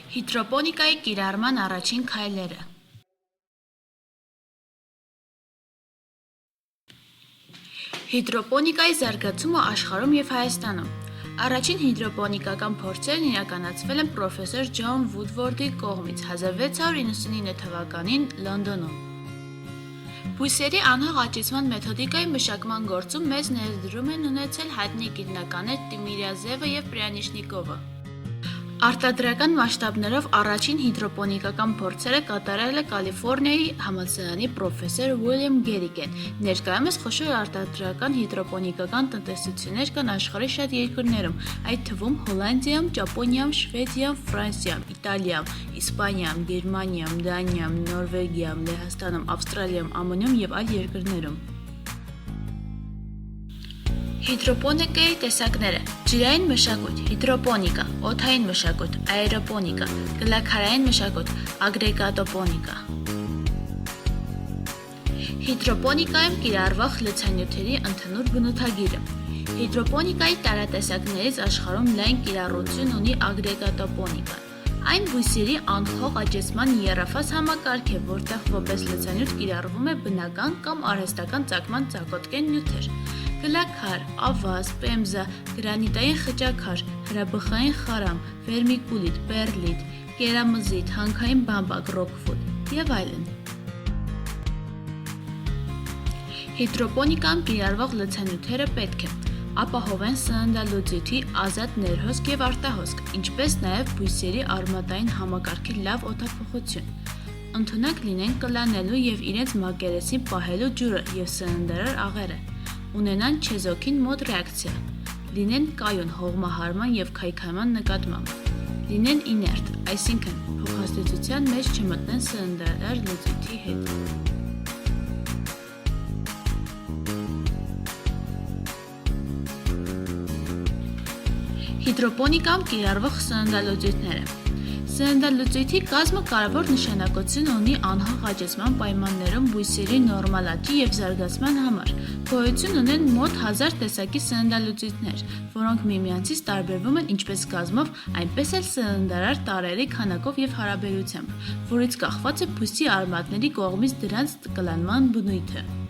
Հիդրոպոնիկայի կիրառման առաջին քայլերը։ Հիդրոպոնիկայի զարգացումը աշխարհում և Հայաստանում։ Առաջին հիդրոպոնիկական փորձերն իրականացվել են պրոֆեսոր Ջոն Վուդվորդի կողմից 1699 թվականին Լոնդոնում։ Բույսերի անհող աճեցման մեթոդիկայի մշակման գործում մեծ ներդրում են ունեցել հայտնի գիտնականներ Տիմիրյազևը և Պրյանիշնիկովը։ Արտադրական մասշտաբներով առաջին հիդրոպոնիկական փորձերը կատարել է Կալիֆոռնիայի համալսարանի պրոֆեսոր Ուիլյամ Գերիգեն։ Ներկայումս խոշոր արտադրական հիդրոպոնիկական տնտեսություններ կան աշխարհի շատ երկրներում, այդ թվում Հոլանդիայում, Ճապոնիայում, Շվեդիայում, Ֆրանսիայում, Իտալիայում, Իսպանիայում, Գերմանիայում, Դանիայում, Նորվեգիայում, Լեհաստանում, Ավստրալիայում, ԱՄՆ-ում և այլ երկրներում։ Հիդրոպոնիկայի տեսակները՝ ջրային մշակույթ, հիդրոպոնիկա, օդային մշակույթ, աերոպոնիկա, կլաքարային մշակույթ, ագրեգատոպոնիկա։ Հիդրոպոնիկայում կիրառվող լցանյութերի ընդհանուր բնութագիրը։ Հիդրոպոնիկայի տարատեսակներից աշխարհում լայն կիրառություն ունի ագրեգատոպոնիկան։ Այն բույսերի անխող աճեցման եռաֆազ համակարգ է, որտեղ որպես լցանյութ կիրառվում է բնական կամ արհեստական ծագման ծակոտկեն նյութեր՝ կլաքար, ավազ, պեմզա, գրանիտային խճաքար, հրաբխային խարամ, վերմիկուլիտ, պեռլիտ, կերամզիտ, հանքային բամբակ, ռոկվուդ և այլն։ Հիդրոպոնիկայում կիրառվող լցանյութերը պետք է ապահովեն սննդալուծիչի ազատ ներհոսք և արտահոսք, ինչպես նաև բույսերի արմատային համակարգի լավ օդափոխություն, ընդունակ լինեն կլանելու և իրենց մակերեսին պահելու ջուրը և սննդարար աղերը, ունենան չեզոքին մոտ ռեակցիա, լինեն կայուն հողմահարման և քայքայման նկատմամբ, լինեն իներտ, այսինքն փոխազդեցության մեջ չմտնեն սննդարար լուծիչի հետ։ Հիդրոպոնիկայում կիրառվող սննդալուծիչները։ Սննդալուծիչի կազմը կարևոր նշանակություն ունի անհող աճեցման պայմաններում բույսերի նորմալ աճի և զարգացման համար։ Գոյություն ունեն մոտ 1000 տեսակի սննդալուծիչներ, որոնք միմյանցից տարբերվում են ինչպես կազմով, այնպես էլ սննդարար տարրերի քանակով և հարաբերությամբ, որից կախված է բույսի արմատների կողմից դրանց կլանման բնույթը։